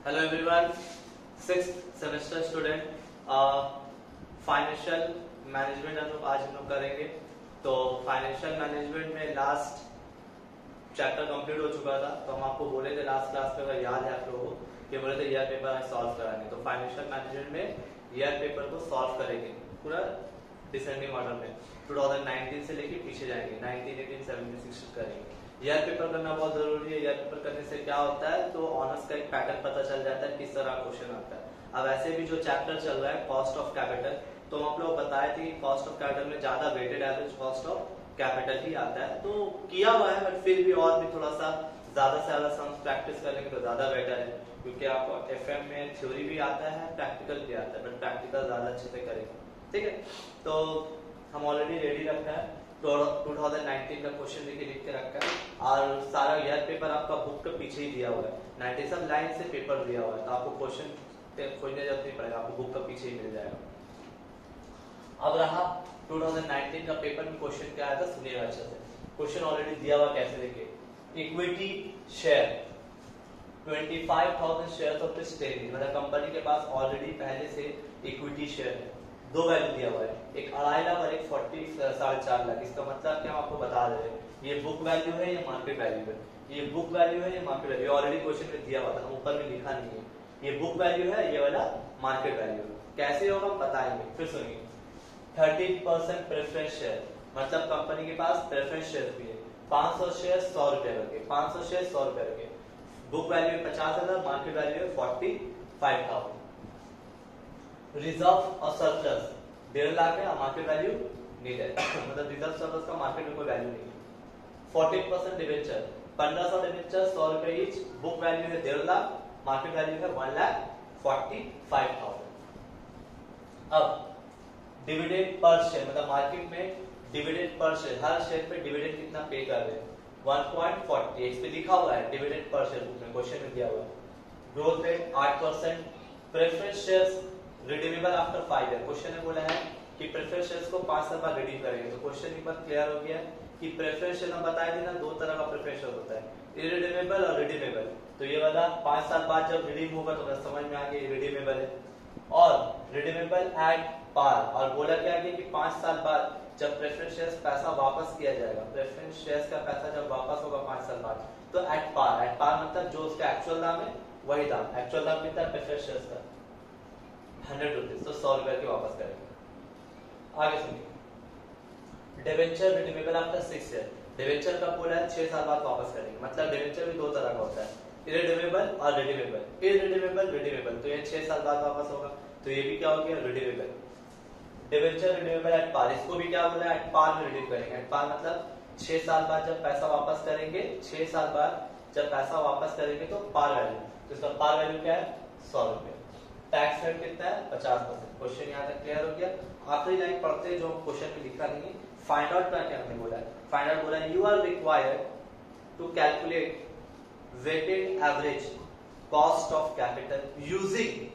Hello everyone, 6th semester student. Financial management आज हम लोग करेंगे। तो फाइनेंशियल मैनेजमेंट में लास्ट चैप्टर कंप्लीट हो चुका था। तो हम आपको बोले थे लास्ट क्लास में, अगर याद है आप लोगों को, कि बोले थे ईयर पेपर सॉल्व कराने। तो फाइनेंशियल मैनेजमेंट में ईयर पेपर को सॉल्व करेंगे पूरा डिसेंडिंग ऑर्डर में। 2019 से लेके पीछे जाएंगे, 19, 18, 17, 16 करेंगे। ईयर पेपर करना बहुत जरूरी है। ईयर पेपर करने से क्या होता है, तो ऑनर्स का एक पैटर्न पता चल जाता है किस तरह क्वेश्चन आता है। अब ऐसे भी जो चैप्टर चल रहा है कॉस्ट ऑफ कैपिटल, तो हम लोग बताए थे कि कॉस्ट ऑफ कैपिटल में ज्यादा weighted average cost of capital ही आता है। तो किया हुआ है, बट फिर भी और भी थोड़ा सा ज्यादा से ज्यादा सम्स प्रैक्टिस करेंगे तो ज्यादा बेटर है, क्योंकि आपको एफएम में थ्योरी भी आता है, प्रैक्टिकल भी आता है, बट प्रैक्टिकल ज्यादा अच्छे से करेंगे। ठीक है, तो हम ऑलरेडी रेडी रखा है। 2019 का क्वेश्चन लेके लिख के रखा है, और सारा ईयर पेपर आपका बुक के पीछे ही दिया हुआ है। 90 सब लाइन से पेपर दिया हुआ है, तो आपको क्वेश्चन खोजने जरूरत नहीं पड़ेगा, आपको बुक के पीछे ही मिल जाएगा। अब रहा 2019 का पेपर में क्वेश्चन क्या आया था, सुनिएगा अच्छे से। क्वेश्चन ऑलरेडी दिया हुआ, कैसे देखे। Equity share 25,000 share of this Terry, मतलब कंपनी के पास ऑलरेडी पहले से इक्विटी शेयर है। दो वैल्यू दिया हुआ है, एक 2.5 लाख और एक 4.5 लाख। इसका मतलब क्या, हम आपको बता दे रहे हैं, ये बुक वैल्यू है, ये मार्केट वैल्यू है। ये बुक वैल्यू है, ये मार्केट वैल्यू, ऑलरेडी क्वेश्चन में दिया हुआ था, हम ऊपर में लिखा नहीं है। ये बुक वैल्यू है, ये वाला मार्केट वैल्यू है। कैसे होगा हम बताएंगे, फिर सुनिए। 30% प्रेफरेंस शेयर, मतलब कंपनी के पास प्रेफरेंस शेयर भी है। 500 शेयर 100 रुपए के, 500 शेयर 100 रुपए के। बुक वैल्यू है 50,000, मार्केट वैल्यू है 45,000। रिजर्व और सरप्लस 1.5 लाख है, मार्केट वैल्यू नहीं है, मतलब रिजर्व सरप्लस का मार्केट में कोई वैल्यू नहीं है। 40% डिवेंचर, 1500 डिवेंचर 100 रुपए ईच। बुक वैल्यू है 1.5 लाख, मार्केट वैल्यू है 1,45,000। अब डिविडेंड पर शेयर, मतलब मार्केट में डिविडेंड पर शेयर, हर शेयर पे डिविडेंड कितना पे कर रहे हैं, 1.40। इस पे लिखा हुआ है डिविडेंड पर शेयर, बुक में क्वेश्चन में दिया हुआ है। Growth rate 8%। Preference shares redeemable after 5 year, question में बोला है कि प्रेफरेंस शेयर्स को 5 साल बाद रिडीम करेंगे। तो क्वेश्चन एक बार क्लियर हो गया कि प्रेफरेंस शेयर हम बताए थे ना, दो तरह का प्रेफरेंस शेयर होता है, इरिडीमेबल और रिडीमेबल। तो ये वाला 5 साल बाद जब रिडीम होगा तो समझ में आ गया रिडीमेबल है। और रिडीमेबल एट पार, और बोला क्या गया कि 5 साल बाद जब प्रेफरेंस शेयर्स पैसा वापस किया जाएगा, प्रेफरेंस शेयर्स का पैसा जब वापस होगा 5 साल बाद, तो एट पार। एट पार मतलब जो उसका एक्चुअल दाम है वही दाम। एक्चुअल दाम कितना है प्रेफरेंस शेयर्स का, 100 रुपीज, तो 100 रुपए के वापस करेंगे। आगे सुनिए। Debenture redeemable after 6 year, debenture का बोला है 6 साल बाद वापस करेंगे। मतलब डिवेंचर भी दो तरह का होता है, इरिडीमेबल और रिडीमेबल। इरिडीमेबल रिडीमेबल, तो ये 6 साल बाद वापस होगा, तो ये भी क्या हो गया, redeemable. Debenture redeemable at par, इसको भी क्या बोला है, एट पार में रिडीम करेंगे। एट पार मतलब 6 साल बाद जब पैसा वापस करेंगे, 6 साल बाद जब पैसा वापस करेंगे तो पार वैल्यू, तो इसका पार वैल्यू क्या है, 100 रुपए। टैक्स रेट कितना है, 50%। क्वेश्चन यहाँ तक क्लियर हो गया। आखिरी लाइन पढ़ते जो क्वेश्चन में लिखा नहीं है, फाइंड आउट क्या हमने बोला है। फाइंड आउट बोला है, you are required to calculate weighted average cost of capital using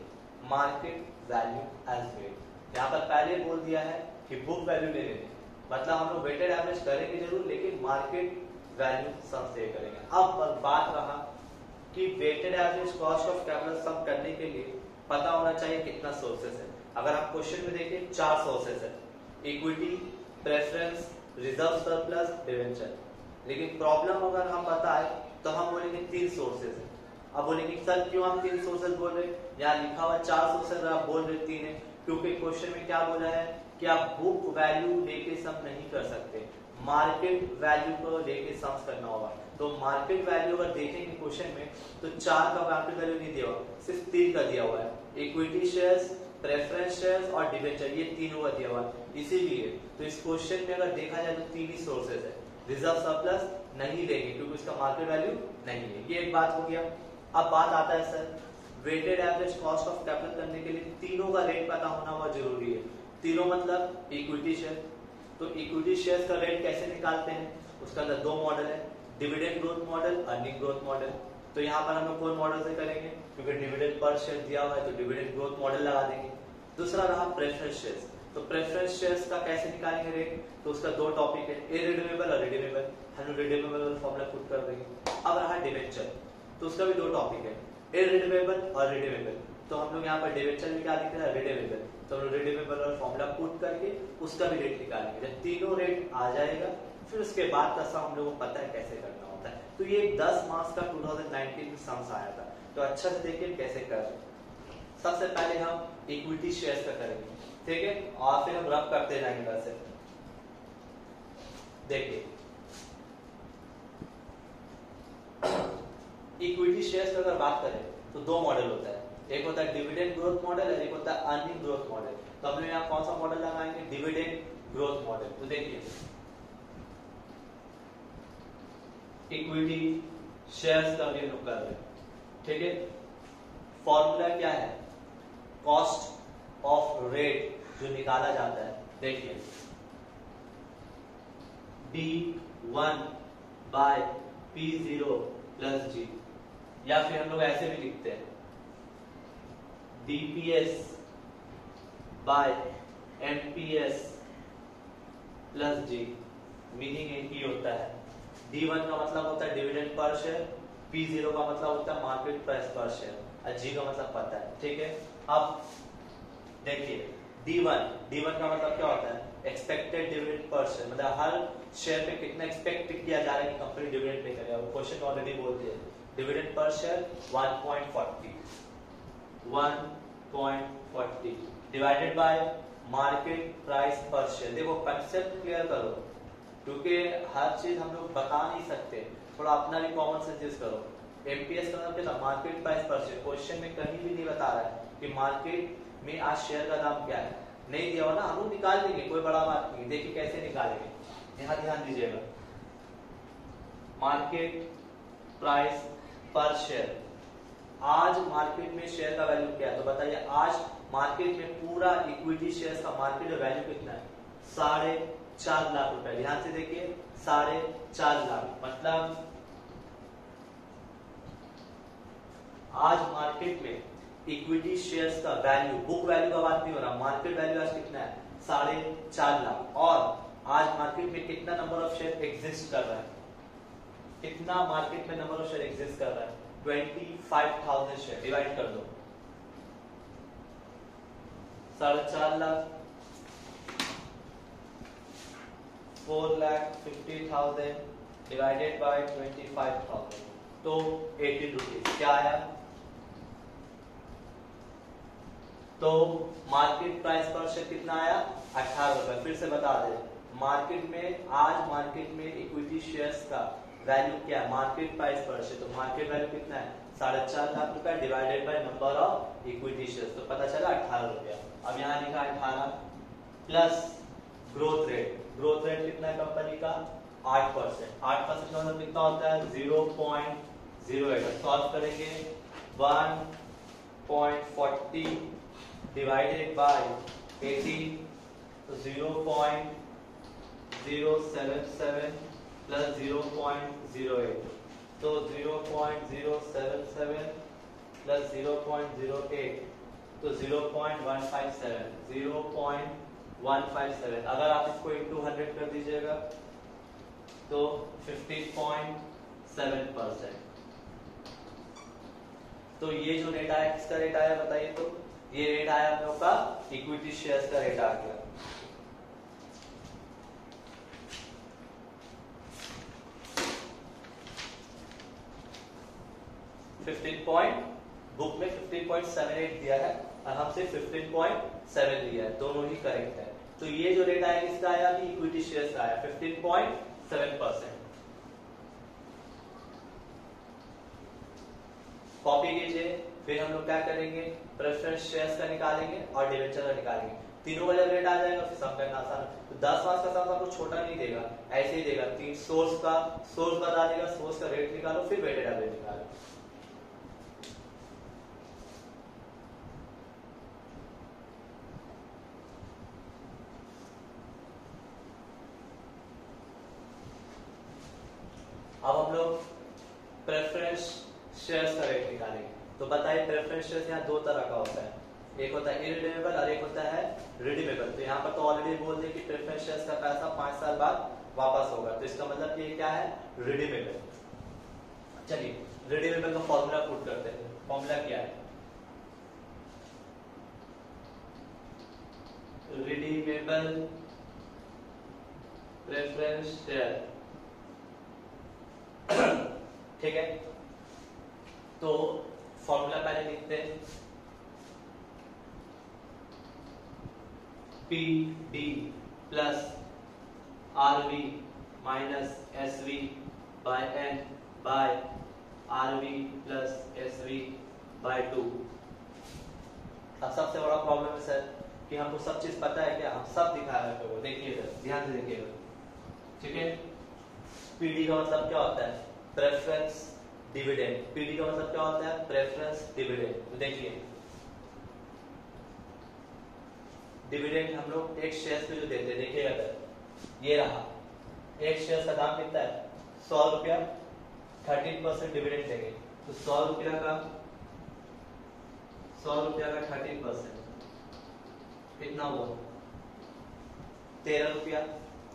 market value as weight. यहाँ पर पहले बोल दिया है कि बुक वैल्यू ले लेंगे, मतलब हम लोग वेटेड एवरेज करेंगे जरूर, लेकिन मार्केट वैल्यू सम से करेंगे। अब बात रहा कि weighted average cost of capital sum करने के लिए पता होना चाहिए कितना सोर्सेस है। अगर आप क्वेश्चन में देखिए 4 सोर्सेस है, equity, preference, reserve surplus, debenture. लेकिन प्रॉब्लम अगर हम बताए तो हम बोलेंगे 3 सोर्सेस है। अब बोलेंगे सर क्यों हम 3 सोर्सेस बोल रहे, यहाँ लिखा हुआ 4 सोर्सेस, आप बोल रहे 3 है, क्योंकि क्वेश्चन में क्या बोला है कि आप बुक वैल्यू लेके सम नहीं कर सकते, मार्केट वैल्यू को लेके सम करना होगा। तो मार्केट वैल्यू अगर देखेंगे क्वेश्चन में तो 4 का मार्केट वैल्यू नहीं दिया हुआ, सिर्फ 3 का दिया हुआ है, इक्विटी शेयर्स, प्रेफरेंस शेयर्स और डिवेंचर, ये तीनों का दिया हुआ है। इसीलिए तो इस क्वेश्चन में अगर देखा जाए तो 3 ही सोर्सेज है। रिजर्व सरप्लस नहीं लेंगे क्योंकि उसका मार्केट वैल्यू नहीं है, ये एक बात हो गया। अब बात आता है sir weighted average cost of capital करने के लिए तीनों का रेट पता होना बहुत जरूरी है। तीनों मतलब इक्विटी शेयर, तो इक्विटी शेयर्स का रेट कैसे निकालते हैं, उसका अंदर 2 मॉडल है, dividend growth model, earning growth model. तो यहाँ पर हम लोग कौन मॉडल से करेंगे, क्योंकि डिविडेंड पर शेयर दिया हुआ है तो डिविडेंड ग्रोथ मॉडल लगा देंगे। दूसरा रहा प्रेफरेंस शेयर्स, तो प्रेफरेंस शेयर्स का कैसे निकालेंगे रेट, तो उसका 2 टॉपिक है, इरिडीमेबल और रिडीमेबल। हम लोग रिडीमेबल फॉर्मूला पुट कर देंगे। अब रहा डिवेंचर, तो उसका भी 2 टॉपिक है, इररिडीमेबल और रिडीमेबल। तो हम लोग यहाँ पर डिबेंचर में क्या दिख रहा है, रिडीमेबल, तो हम लोग रिडीमेबल और फॉर्मूला पुट करके उसका भी रेट निकालेंगे। जब तीनों रेट आ जाएगा फिर उसके बाद का सम हम लोगों को पता है कैसे करना होता है। तो ये 10 मार्क्स का 2019 में सम्स आया था, तो अच्छा से देखिए कैसे कर रहे हैं। सबसे पहले हम इक्विटी शेयर्स का करेंगे, ठीक है, और फिर हम रब करते जाएंगे वैसे। देखिए इक्विटी शेयर्स की अगर बात करें तो दो मॉडल होता है, एक होता है डिविडेंड ग्रोथ मॉडल और एक होता है अर्निंग ग्रोथ मॉडल। तो हम लोग यहाँ कौन सा मॉडल लगाएंगे, डिविडेंड ग्रोथ मॉडल। तो देखिए इक्विटी शेयर्स का हम लोग कर रहे हैं, ठीक है। फॉर्मूला क्या है, कॉस्ट ऑफ रेट जो निकाला जाता है, देखिए D1 bye P0 plus G, या फिर हम लोग ऐसे भी लिखते हैं DPS by MPS plus G। Meaning एक ही होता है, D1 का मतलब होता है डिविडेंड पर शेयर, P0 का मतलब होता है मार्केट प्राइस पर शेयर, और G का मतलब पता है, ठीक है। अब देखिए D1 का मतलब क्या होता है, एक्सपेक्टेड डिविडेंड पर शेयर, मतलब हर शेयर पे कितना एक्सपेक्ट किया जा रहा है कि कंपनी डिविडेंड पे करेगा। वो क्वेश्चन ऑलरेडी बोल दिया, dividend per share 1.40 divided by market price पर शेयर। देखो कंसेप्ट क्लियर करो, क्योंकि हर चीज हम लोग बता नहीं सकते, थोड़ा अपना भी कॉमन सेंस यूज करो। एमपीएस का मतलब क्या, मार्केट प्राइस पर शेयर। क्वेश्चन में कहीं भी नहीं बता रहा है कि मार्केट में आज शेयर का दाम क्या है, नहीं दिया हो ना, हम लोग निकाल देंगे, कोई बड़ा बात नहीं। देखिए कैसे निकालेंगे, यहाँ ध्यान दीजिएगा, मार्केट प्राइस पर शेयर। आज मार्केट में शेयर का वैल्यू क्या है, तो बताइए आज मार्केट में पूरा इक्विटी शेयर्स का मार्केट वैल्यू कितना है, 4.5 लाख रुपए। ध्यान से देखिए 4.5 लाख, मतलब आज मार्केट में इक्विटी शेयर्स का वैल्यू, बुक वैल्यू का बात नहीं हो रहा, मार्केट वैल्यू आज कितना है, 4.5 लाख। और आज मार्केट में कितना नंबर ऑफ शेयर एग्जिस्ट कर रहा है, कितना मार्केट में नंबर ऑफ शेयर एग्जिस्ट कर रहा है, 25,000 शेयर। डिवाइड कर दो 4.5 लाख 4,50,000 डिवाइडेड बाय 25,000, तो 18 रुपीज क्या आया। तो मार्केट प्राइस पर शेयर कितना आया, 18 रुपए। फिर से बता दे, मार्केट में आज मार्केट में इक्विटी शेयर्स का वैल्यू क्या है, मार्केट प्राइस पर शेयर। तो मार्केट वैल्यू कितना है, 4.5 लाख रुपए divided by number of equity shares, तो पता चला 18 रुपया। अब यहाँ लिखा 18 plus growth rate. Growth rate कितना है कंपनी का, 8%। 8% का मतलब कितना होता है, 0.08। सॉल्व करेंगे 1.40 डिवाइडेड बाय 80, तो 0.077 प्लस 0.08, तो 0.077 प्लस 0.08, तो 0.157। 0.157 अगर आप इसको इंटू 100 कर दीजिएगा तो 15.7%। तो ये जो रेट आया किसका रेट आया बताइए, तो ये रेट आया हम लोग का इक्विटी शेयर्स का रेट आ गया। बुक में 15.78 दिया है और हमसे 15.7 लिया है, दोनों ही करेक्ट है। तो ये जो रेट आया किसका आया, इक्विटी शेयर्स का आया 15.7%। कॉपी कीजिए, फिर हम लोग क्या करेंगे, प्रेफरेंस शेयर्स का निकालेंगे और डिबेंचर का निकालेंगे। तीनों का जब रेट आ जाएगा फिर सम करना आसान है। तो 10 मार्क्स का सम आपको छोटा नहीं देगा, ऐसे ही देगा। 3 सोर्स बता देगा, सोर्स का रेट निकालो, फिर वेटेड एवरेज निकालो। अब हम लोग प्रेफरेंस शेयर्स का रेट निकालेंगे। तो बताइए प्रेफरेंस शेयर्स यहाँ दो तरह का होता है, एक होता है इरिडीमेबल और एक होता है रिडीमेबल। तो यहाँ पर तो ऑलरेडी बोल दिया कि प्रेफरेंस शेयर्स का पैसा 5 साल बाद वापस होगा, तो इसका मतलब ये क्या है, रिडीमेबल। चलिए रिडीमेबल का फॉर्मूला पुट करते हैं। फॉर्मूला क्या है? रिडीमेबल प्रेफरेंस शेयर, ठीक है। तो फॉर्मूला पहले लिखते हैं, P D plus R V minus S V by N by R V plus S V by 2। अब सबसे बड़ा प्रॉब्लम है सर कि हमको सब चीज पता है क्या? हम सब दिखा रहे हैं, देखिएगा, ध्यान से देखिएगा, ठीक है। पीडी का मतलब क्या होता है? Preference dividend. पीडी का मतलब क्या होता है? Preference dividend. तो देखिए, डिविडेंड हम लोग एक शेयर पे जो देते हैं, देखिएगा सर, ये रहा एक शेयर का दाम कितना है? 100 रुपया, 13% डिविडेंड देंगे, तो 100 रुपया का 13% कितना हुआ? 13 रुपया,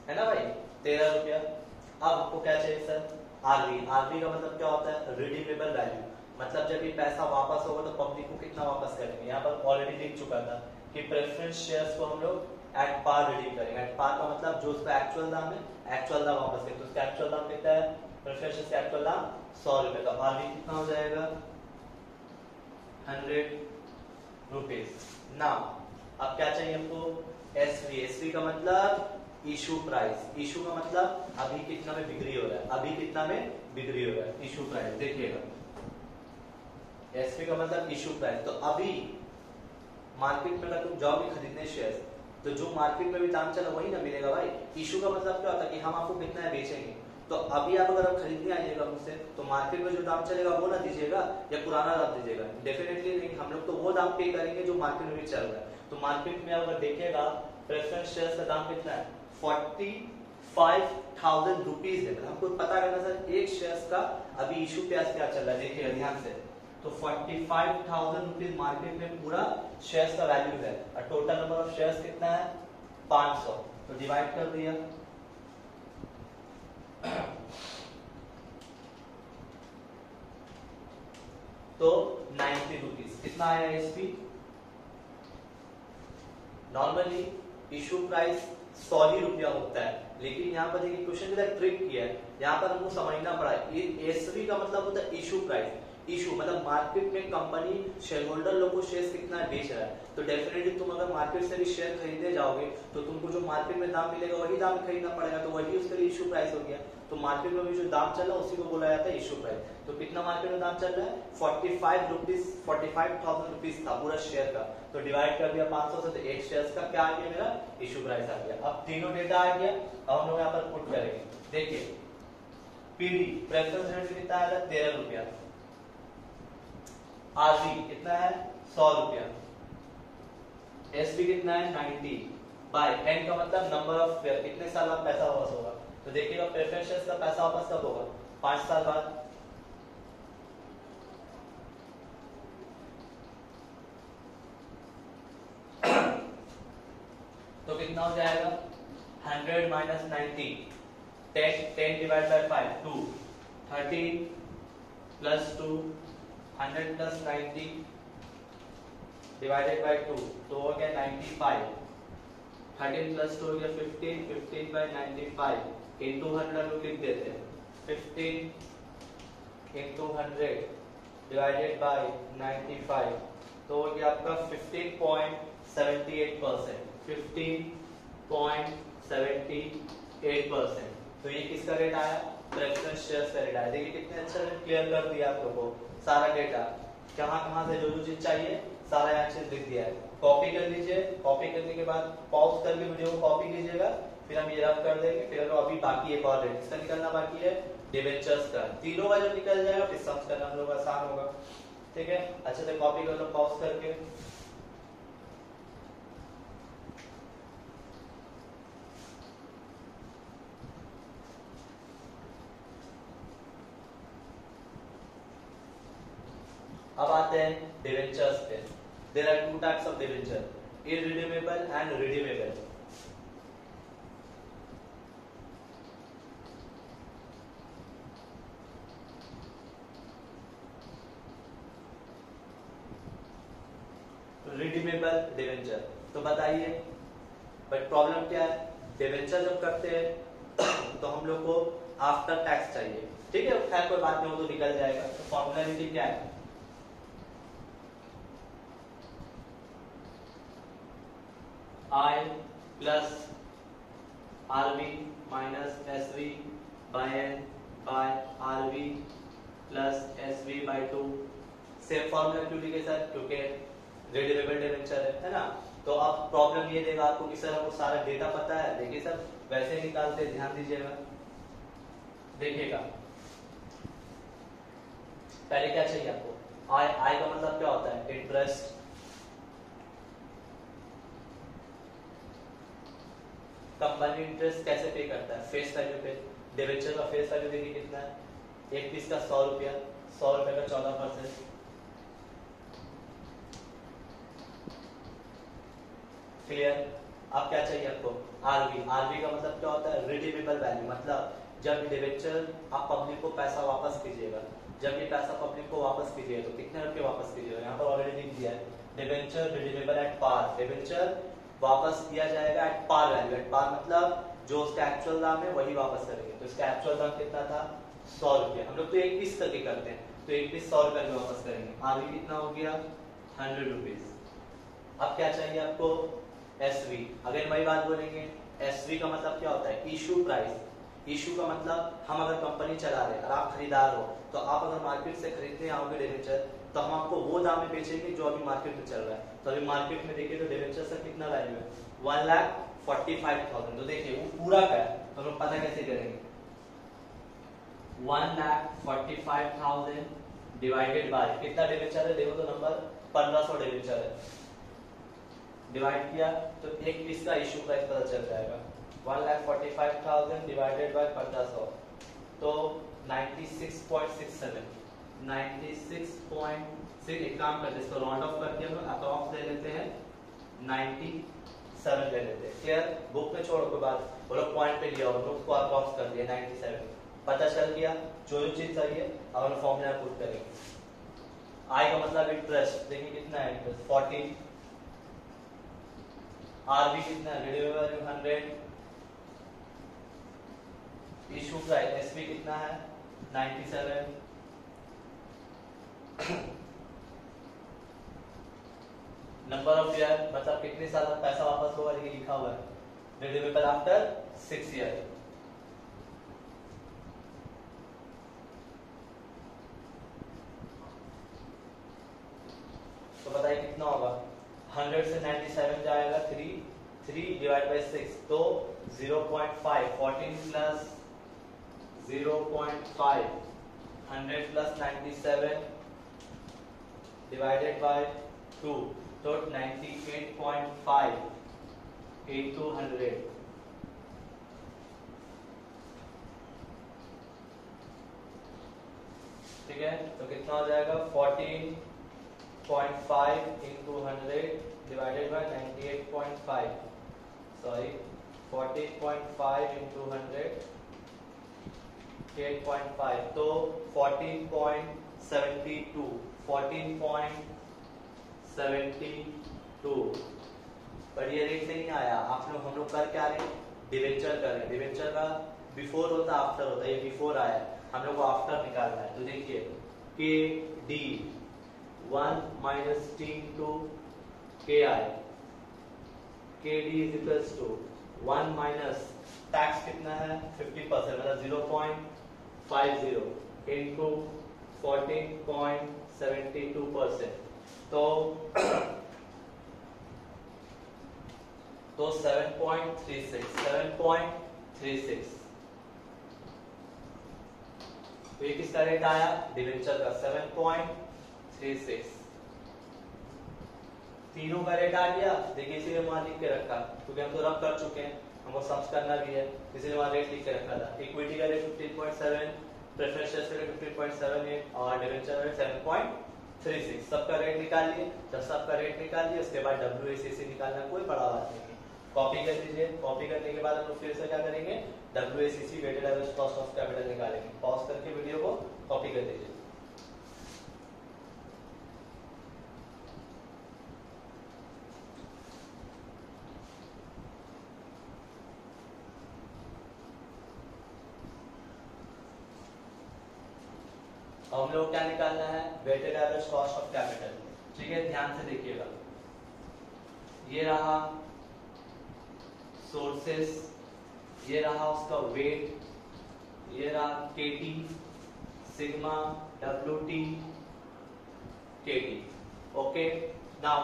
है ना भाई, 13 रुपया। अब आपको क्या चाहिए सर? आरवी। आरवी का मतलब क्या होता है? Redeemable value. मतलब जब ये पैसा वापस होगा तो पब्लिक को कितना वापस करेंगे? यहाँ पर ऑलरेडी लिख चुका था कि प्रेफरेंस शेयर्स को हम लोग एट पार रिडीम करेंगे। एट पार का मतलब जो उसका एक्चुअल दाम है, एक्चुअल दाम वापस करेंगे। तो उसका एक्चुअल दाम कितना है? प्रेफरेंस शेयर्स का एक्चुअल दाम 100 रुपए। तो आरवी कितना हो जाएगा? 100 रुपीज। नाउ अब क्या चाहिए हमको? एसवी। एसवी का मतलब इशू प्राइस। इशू का मतलब अभी कितना में बिक्री हो रहा है, अभी कितना में बिक्री हो रहा है, इशू प्राइस। देखिएगा, एसवी का मतलब इशू प्राइस। तो अभी मार्केट में अगर तुम जाओगे खरीदने शेयर, तो जो मार्केट में भी दाम चला वही ना मिलेगा भाई। इशू का मतलब क्या होता है कि हम आपको कितना है बेचेंगे। तो अभी आप अगर खरीदने आइएगा मुझसे, तो मार्केट में जो दाम चलेगा वो ना दीजिएगा या पुराना दाम दीजिएगा? डेफिनेटली नहीं, हम लोग तो वो दाम पे करेंगे जो मार्केट में भी चल रहा है। तो मार्केट में अगर देखिएगा प्रेफरेंस शेयर का दाम कितना है? 45,000 रुपीज है। हमको पता करना सर एक शेयर का अभी इशू प्राइस क्या चल रहा है, देखिएगा ध्यान से। तो 45,000 रुपीज मार्केट में पूरा शेयर्स का वैल्यू है, और टोटल नंबर ऑफ शेयर्स कितना है? 500। तो डिवाइड कर दिया, तो 90 रुपीज। कितना आया एसपी? नॉर्मली इशू प्राइस 100 ही रुपया होता है, लेकिन यहाँ पर देखिए क्वेश्चन का ट्रिक किया है। यहाँ पर हमको समझना पड़ा है एसवी का मतलब होता है इशू प्राइस। इशू मतलब मार्केट में कंपनी शेयर होल्डर लोग को शेयर कितना है बेच रहा है। तो डेफिनेटली तुम अगर मार्केट से भी शेयर खरीदने जाओगे तो तुमको जो मार्केट में दाम मिलेगा वही दाम में खरीदना पड़ेगा, तो वही उसके लिए इशू प्राइस हो गया। तो मार्केट में भी जो दाम चल रहा है उसी को बोला जाता है इशू प्राइस। तो कितना मार्केट में दाम चल रहा है? 45,000 रुपीज था पूरा शेयर का। तो डिवाइड कर दिया 500 से, तो एक शेयर का क्या आ गया मेरा? इशू प्राइस आ गया। अब तीनों डेटा आ गया, अब हम लोग यहाँ पर पुट करेंगे। देखिए, पीडी प्रेफरेंस रेट कितना आया था? 13 रुपया। आरवी कितना है? 100 रुपया। एसबी कितना है? 90 बाय एन का मतलब नंबर ऑफ शेयर, कितने साल बाद पैसा वापस होगा। तो देखिएगा प्रेफरेंस शेयर्स का पैसा वापस कब होगा? 5 साल बाद। तो कितना हो जाएगा? 100 minus 90, 10 divide by 5, 2, 13 plus 2, 100 plus 90 divided by 2, तो हो गया 95। 13 प्लस 2 हो गया 15, 15 बाय 95 इंटू 100 लोग लिख देते हैं। 15 इंटू 100 डिवाइडेड बाय 95, तो हो गया आपका 15.78%। 15.78%। तो ये किसका रेट आया? प्रेफरेंस शेयर्स का रेट आया। देखिए कितने अच्छा क्लियर कर दिया आप लोगों को सारा डेटा, कहाँ से जो चीज चाहिए सारा यहाँ चीज लिख दिया है। कॉपी कर लीजिए, कॉपी करने के बाद पॉज करके वीडियो को कॉपी कीजिएगा, फिर हम ये रब कर देंगे। फिर अभी बाकी एक और रेट इसका निकलना बाकी है, डिवेंचर्स का। तीनों का जब निकल जाएगा फिर सम्स करना हम लोग आसान होगा, ठीक है। अच्छे से कॉपी कर लो पॉज करके। अब आते हैं डिवेंचर्स पे। There are two types of debenture, irredeemable and redeemable. Redeemable debenture. तो बताइए बट प्रॉब्लम क्या है, डिवेंचर जब करते हैं तो हम लोग को आफ्टर टैक्स चाहिए, ठीक है, खैर कोई बात नहीं, वो तो निकल जाएगा। तो फॉर्मूला क्या है, I plus RV minus SV by N by RV plus SV by 2। Same formula क्यों लिखे सर, क्योंकि रिडीमेबल डिवेंचर है ना। तो अब प्रॉब्लम ये देगा आपको कि सर हमको सारा डेटा पता है, देखिए सर वैसे ही निकालते, ध्यान दीजिएगा, देखिएगा पहले क्या चाहिए आपको, आई का मतलब क्या होता है, इंटरेस्ट, कंपनी इंटरेस्ट कैसे पे करता है, फेस वैल्यू पे। डिवेंचर का फेस वैल्यू देखिए कितना है, एक पीस का 100 रुपया, 100 रुपए का 14%। क्लियर। अब क्या चाहिए आपको, आरबी। आरबी का मतलब क्या होता है, रिडीमेबल वैल्यू, मतलब जब डिवेंचर आप पब्लिक को पैसा वापस कीजिएगा, जब ये पैसा पब्लिक को वापस कीजिएगा तो कितने रुपए वापस कीजिएगा, यहाँ पर ऑलरेडी लिख दिया है, debenture redeemable at par, debenture वापस किया जाएगा at par value. At par मतलब जो उसका एक्चुअल दाम है वही वापस करेंगे। तो इसका एक्चुअल दाम कितना था, 100 रुपया। हम लोग तो एक पीस करके करते हैं, तो एक पीस 100 रुपया में वापस करेंगे। आरबी कितना हो गया, 100 रुपीज। अब क्या चाहिए आपको, एसवी। अगर वही बात बोलेंगे, एसवी का मतलब क्या होता है, इशू प्राइस। इशू का मतलब हम अगर कंपनी चला रहे हैं और आप खरीदार हो, तो आप अगर मार्केट से खरीदने आओगे डिवेंचर, तो हम आपको वो दाम में बेचेंगे जो अभी मार्केट में चल रहा है। तो अभी मार्केट में देखिए तो डिवेंचर का कितना वैल्यू है, 1,45,000। तो देखिए वो पूरा का है, तो हम लोग पता कैसे करेंगे, 1,45,000 डिवाइडेड बाय कितना डिवेंचर है, देखो तो नंबर 1500 डिवेंचर है, डिवाइड किया तो एक पीस का इशू प्राइस पता चल जाएगा, 1,45,000 डिवाइडेड बाय 1500, तो 96.67, 96.6। एक काम करते हैं, इसको राउंड ऑफ करके हम अप्रॉक्स ले लेते हैं, 97 ले लेते हैं। क्लियर, बुक में छोड़ो कोई बात, वो लोग पॉइंट पे लिया, हम लोग को अप्रॉक्स कर दिया 97, पता चल गया जो चीज चाहिए। अब हम फॉर्मूला पुट करेंगे, आई का मतलब इंटरेस्ट, देखिए कितना है इंटरेस्ट, 40, आरबी कितना है, redeemable value 100, issue price SB कितना है, 97, नंबर ऑफ ईयर मतलब कितने साल तक पैसा वापस होगा, ये लिखा हुआ है, रिडीमेबल आफ्टर 6 ईयर। तो बताइए कितना होगा, 100 से 97 जाएगा, 3 डिवाइड बाई 6, तो 0.5, 14 प्लस 0.5, 100 प्लस 97 डिवाइडेड बाय 2, तो 98.5 into 100, ठीक है। तो कितना हो जाएगा, 14.5 into 100 divided by 98.5, sorry 14.5 into 100, 8.5, तो 14.72, 14.72। पर ये रेट से नहीं आया, आप लोग हम लोग कर क्या रहे हैं, डिवेंचर कर रहे हैं। डिवेंचर का बिफोर होता आफ्टर होता है, ये बिफोर आया, हम लोग को आफ्टर निकालना है। तो देखिए के D 1 minus T into K I, K D is equals to 1 minus tax कितना है 50%, मतलब 0.50 इंटू 14.72%, तो 7.36। तो ये किसका रेट आया, डिवेंचर का 7.36। तीनों का रेट आ गया, देखिए इसीलिए वहां लिख के रखा, क्योंकि हम तो रब कर चुके हैं, हमको सम्स करना भी है, इसलिए वहां रेट लिख के रखा था। इक्विटी का रेट 15.7, प्रेफरेंस शेयर्स का रेट 15.78 और डिवेंचर का रेट 7.36। सबका रेट निकाल लिए, जब सबका रेट निकाल लिए उसके बाद WACC निकालना कोई बड़ा बात नहीं है। कॉपी कर लीजिए, कॉपी करने के बाद हम लोग फिर से क्या करेंगे, WACC weighted average cost of capital निकालेंगे। पॉज करके वीडियो को कॉपी कर लीजिए। हम लोग क्या निकालना है, weighted average cost of capital. ठीक है, ध्यान से देखिएगा, ये रहा सोर्सेस, ये रहा उसका वेट, ये रहा केटी, सिग्मा, डब्ल्यूटी, केटी। ओके, नाउ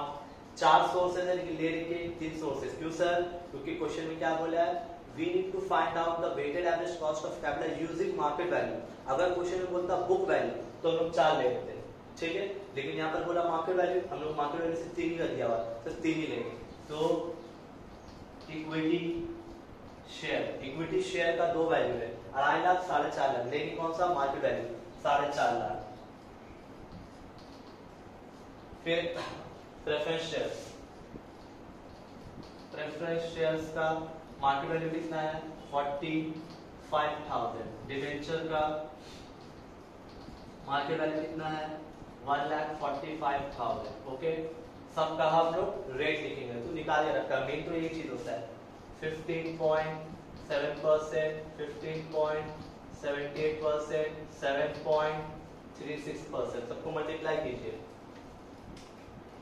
4 सोर्सेज ले लेंगे, 3 सोर्सेज। क्यों सर? क्योंकि क्वेश्चन में क्या बोला है, we need to find out the weighted average cost of capital using market value. अगर क्वेश्चन में बोलता बुक वैल्यू तो हम लोग 4 ले लेते, ठीक है, लेकिन यहाँ पर बोला मार्केट वैल्यू, हम लोग मार्केट वैल्यू से 3 ही कर दिया हुआ, तो 3 ही लेंगे। तो इक्विटी शेयर का 2 वैल्यू है, 2.5 लाख 4.5 लाख, लेकिन कौन सा मार्केट वैल्यू 4.5 लाख। फिर प्रेफरेंस शेयर्स का मार्केट वैल्यू कितना है 45,000। डिवेंचर का मार्केट वैल्यू कितना है 1,45,000। ओके, सबका हम लोग रेट लिखेंगे, तो निकाल के रखा, मेन तो एक चीज होता है 15.7%, 15.78%, 7.36%, सबको मल्टीप्लाई कीजिए।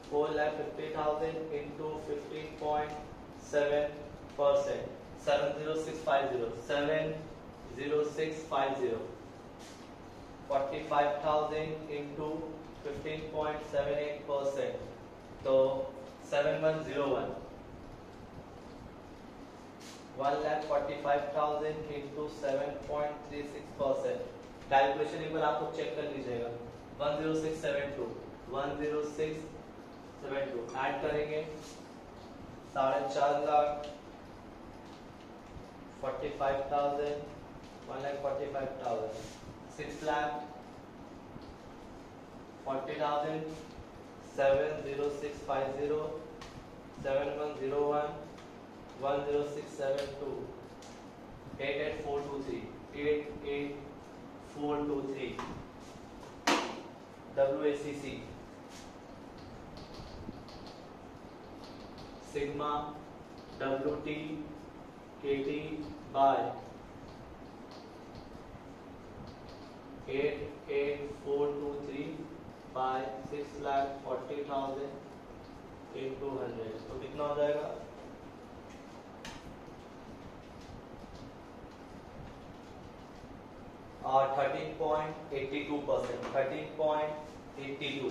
4,50,000 into 15.7%, 70650, 70650, 45,000 into 15.78%, तो 7101, 1,45,000 into 7.36%। कैलकुलेशन एक बार आपको चेक कर लीजिएगा, 10672, 10672 ऐड करेंगे 4.5 lakh, 45,000, 1,45,000, 6,40,000, 70650, 7101, 10672, 88423, 88423, WACC, sigma, WT, KT by 88423 by 6,40,000 into 100, तो कितना हो जाएगा, और 13.82%, 13.82।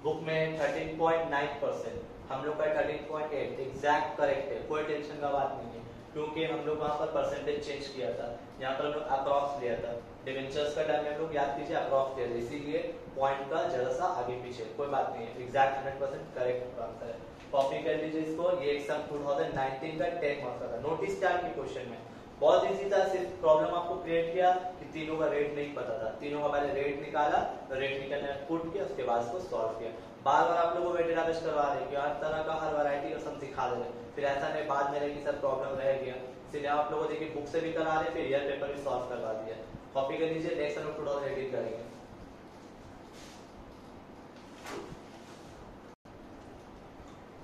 बुक में 13.9%, हम लोग का 13.8 एग्जैक्ट करेक्ट है, कोई टेंशन का बात नहीं है, क्योंकि हम लोग वहां पर परसेंटेज चेंज किया था, यहाँ पर हम लोग अप्रॉक्स लिया था। डिवेंचर्स का टाइम हम लोग याद कीजिए अप्रॉक्स लिया था, इसीलिए पॉइंट का जरा सा आगे पीछे, कोई बात नहीं है, एग्जैक्ट 100% करेक्ट आंसर है। कॉपी कर लीजिए इसको, ये एग्जाम 2019 का 10 मार्क्स का था। नोटिस क्या के क्वेश्चन में बहुत इजी था, सिर्फ प्रॉब्लम आपको क्रिएट किया कि तीनों का रेट नहीं पता था, तीनों का पहले रेट निकाला, रेट निकालने पुट किया, उसके बाद उसको सॉल्व किया। बार बार आप लोगों को वेटेड एवरेज करवा रहे हैं कि हर तरह का हर वैरायटी का सम सिखा दे रहे, फिर ऐसा नहीं बाद में रहे कि सर प्रॉब्लम रह गया, इसलिए आप लोगों को देखिए बुक से भी करा रहे, फिर ईयर पेपर भी सॉल्व करवा दिया। कॉपी कर लीजिए, नेक्स्ट हम 2018 करेंगे।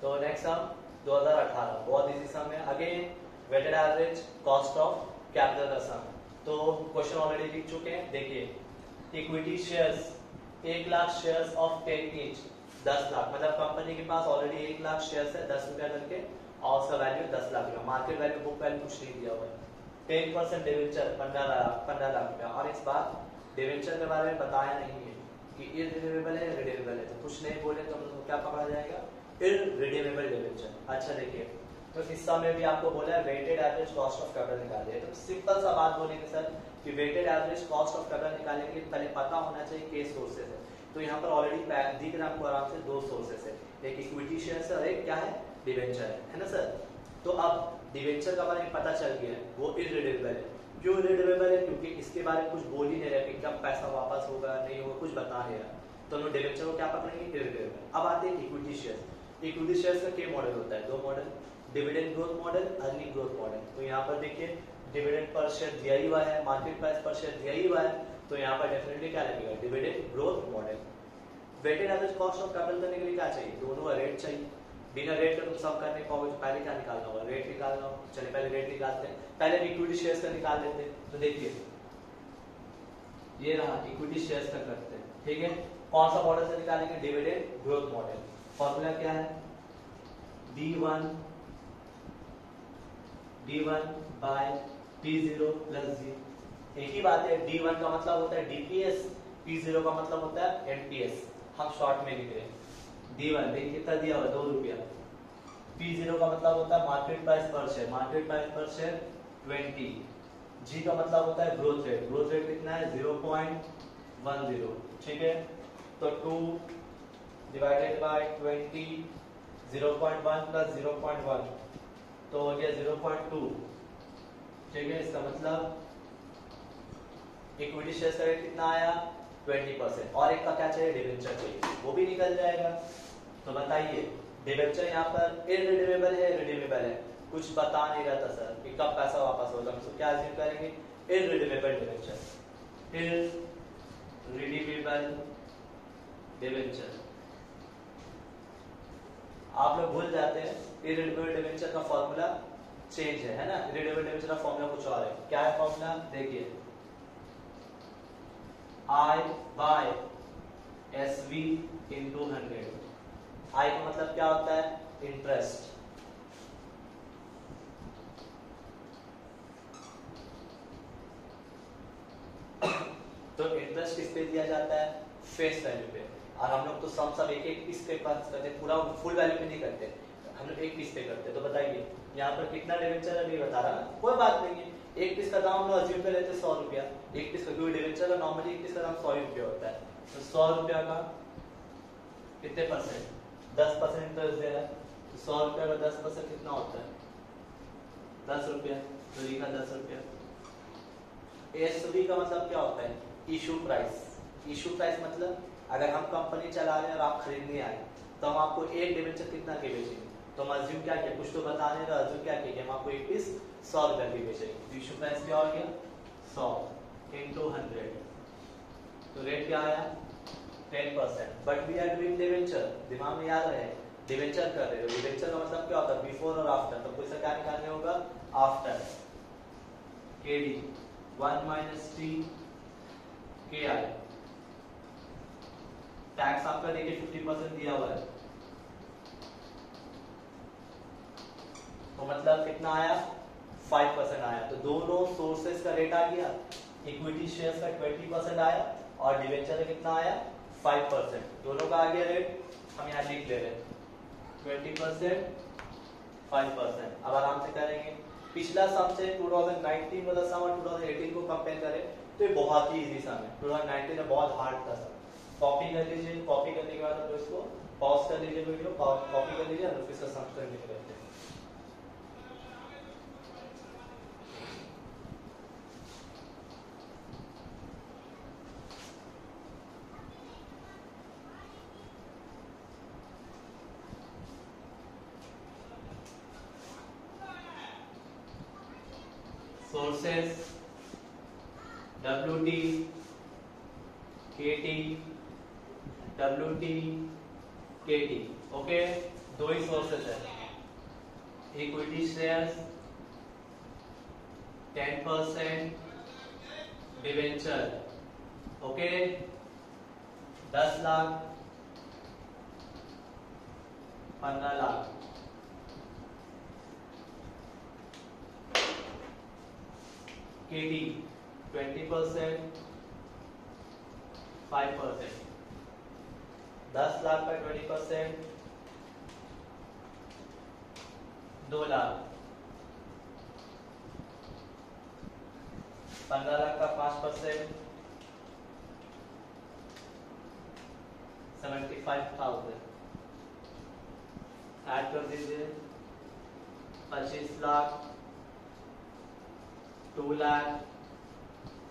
तो नेक्स्ट हम 2018, बहुत इजी सम है, again weighted average cost of capital का सम। तो क्वेश्चन ऑलरेडी लिख चुके हैं, देखिए equity shares 1 lakh shares of 10 each, 10 lakh, मतलब कंपनी के पास ऑलरेडी 1 लाख शेयर्स है 10 रुपया करके, और उसका वैल्यू 10 लाख रुपया, मार्केट वैल्यू बुक वैल्यू कुछ नहीं दिया हुआ है। 10% डिवेंचर 15 लाख रुपया, और इस बार डिवेंचर के बारे में बताया नहीं है कि इररिडेमेबल है रिडेमेबल है, तो कुछ नहीं बोले तो हम लोग क्या पकड़ा जाएगा, इररिडेमेबल डिवेंचर। अच्छा देखिए, तो हिस्सा में भी आपको बोला है weighted average cost of capital निकालिए, तो सिंपल सा बात बोलेंगे सर कि weighted average cost of capital निकालने के लिए पहले पता होना चाहिए के सोर्सेज है। तो यहाँ पर ऑलरेडी दिख रहा है आपको आराम से 2 सोर्सेज है, एक इक्विटी शेयर है और एक क्या है डिवेंचर है ना सर। तो अब डिवेंचर का बारे में पता चल गया है, वो इररिडेमेबल है। क्यों इररिडेमेबल है? क्योंकि इसके बारे में कुछ बोल ही नहीं रहा कि कब पैसा वापस होगा नहीं होगा, कुछ बता नहीं रहा, तो हम लोग डिवेंचर को क्या पकड़ेंगे, इररिडेमेबल। अब आते हैं इक्विटी शेयर्स। इक्विटी शेयर्स का क्या मॉडल होता है, 2 model, dividend growth model, earning growth model. तो यहाँ पर देखिए डिविडेंड पर शेयर दिया ही हुआ है, मार्केट प्राइस पर शेयर दिया ही हुआ है, तो यहाँ पर डेफिनेटली क्या लगेगा, dividend growth model. Weighted average cost of capital करने के लिए क्या चाहिए, दोनों का रेट चाहिए, बिना रेट का तुम सम कर नहीं पाओगे, तो पहले क्या निकालना होगा, रेट निकालना होगा। चलिए पहले रेट निकालते हैं, पहले इक्विटी शेयर्स का निकाल लेते हैं। तो देखिए ये रहा इक्विटी शेयर्स का करते हैं, ठीक है। कौन सा मॉडल से निकालेंगे, डिविडेंड ग्रोथ मॉडल। फॉर्मूला क्या है, D1 bye P0 plus G। एक ही बात है, D1 का मतलब होता है DPS, P0 का मतलब होता है NPS। हम शॉर्ट में लिख रहे हैं। D1 देखिए कितना दिया हुआ, 2 रुपया। P0 का मतलब होता है मार्केट प्राइस पर शेयर, मार्केट प्राइस पर शेयर 20। G का मतलब होता है ग्रोथ रेट, ग्रोथ रेट कितना है 0.10, ठीक है। तो 2 डिवाइडेड बाय 20, 0.1 प्लस 0.1 तो हो गया 0.2, ठीक है। इसका मतलब इक्विटी शेयर का रेट कितना आया 20%। और एक का क्या चाहिए, डिवेंचर चाहिए, वो भी निकल जाएगा। तो बताइए डिवेंचर यहाँ पर इररिडीमेबल है, रिडीमेबल है, कुछ बता नहीं रहा था सर कि कब पैसा वापस होगा, तो क्या अज्यूम करेंगे, इररिडीमेबल डिवेंचर, इररिडीमेबल डिवेंचर। आप लोग भूल जाते हैं इररिडीमेबल डिवेंचर का फॉर्मूला चेंज है ना। इररिडीमेबल डिवेंचर का फॉर्मूला कुछ और है। क्या है फॉर्मूला, देखिए I by SV into 100। I का मतलब क्या होता है, इंटरेस्ट। तो इंटरेस्ट किस पे दिया जाता है, फेस वैल्यू पे। और हम लोग तो सम सब एक एक पीस पे पास करते हैं, पूरा फुल वैल्यू पे नहीं करते, हम लोग एक पीस पे करते हैं। तो बताइए यहाँ पर कितना डिवेंचर है, नहीं बता रहा ना, कोई बात नहीं है। एक पीस का दाम हम लोग अज्यूम कर लेते हैं 100 रुपया, एक पीस का, क्योंकि डिवेंचर का नॉर्मली एक पीस का दाम 100 रुपया होता है। तो 100 रुपया का कितने परसेंट, 10% इंटरेस्ट दे रहा है। तो 100 रुपया का 10% कितना होता है, 10 रुपया। तो लिखा 10 रुपया। एसवी का मतलब क्या होता है, इशू प्राइस। इशू प्राइस मतलब अगर हम कंपनी चला रहे हैं और आप खरीदने आए तो हम आपको एक डिवेंचर कितना के बेचेंगे, तो हम अज्यूम क्या किया, कुछ तो बताने का अज्यूम क्या किया, हम आपको एक पीस 100 रुपया की बेचेंगे। तो इशू प्राइस क्या हो गया 100 इंटू 100। तो रेट क्या आया 10%। But we are doing debenture, दिमाग में याद रहे डिवेंचर कर रहे हो। डिवेंचर का मतलब क्या होता है, बिफोर और आफ्टर। तो पैसा क्या निकालने होगा, after. KD 1 minus T KI। Tax आपका देखिए 50% दिया हुआ है, तो मतलब कितना आया 5% आया। तो दोनों सोर्सेस का रेट आ गया, इक्विटी शेयर्स का 20% आया और डिवेंचर का कितना आया 5%, दोनों का आ गया रेट। हम यहाँ लिख ले रहे हैं 20% 5%। अब आराम से करेंगे, पिछला सम से 2019 वाला सम और 2018 को कंपेयर करें तो ये बहुत ही इजी सम है। 2019 में बहुत हार्ड था सम। कॉपी कर लीजिए, कॉपी करने के बाद आप इसको पॉज कर लीजिए, वीडियो कॉपी कर लीजिए और फिर इसका सम कंटिन्यू करते हैं। Sources WT KT WT KT, okay. दो ही सोर्सेस है, equity shares 10%, debenture, okay 10 lakh 15 lakh. KT 20% 5%, 10 lakh का 20% 2 लाख, 15 लाख का 5% 75,000। ऐड कर दीजिए 25 लाख 2 लाख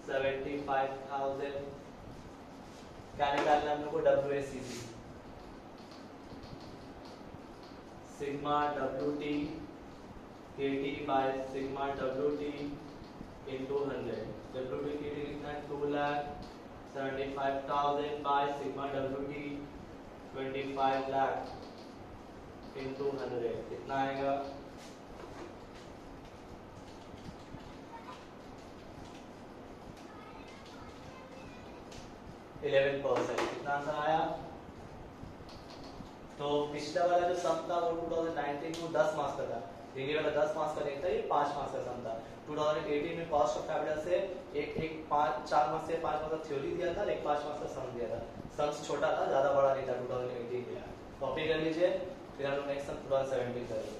75,000। क्या निकालना है हम लोग को, WACC, sigma WT KT by sigma WT into 100। WT KT कितना है 2 lakh 75,000 by sigma WT 25 lakh into 100 कितना आएगा 11%। कितना आंसर आया? तो पिछला वाला जो सम था वो 2019 में 10 मार्क्स का था, ये वाला 10 मार्क्स का नहीं था, ये 5 मार्क्स का सम था। 2018 में कॉस्ट ऑफ कैपिटल से एक 4 मार्क्स से 5 मार्क्स का थ्योरी दिया था, एक 5 मार्क्स का सम दिया था। सम्स छोटा था, ज्यादा बड़ा नहीं था 2018 में। कॉपी कर लीजिए, फिर हम लोग नेक्स्ट सम 2017 करेंगे।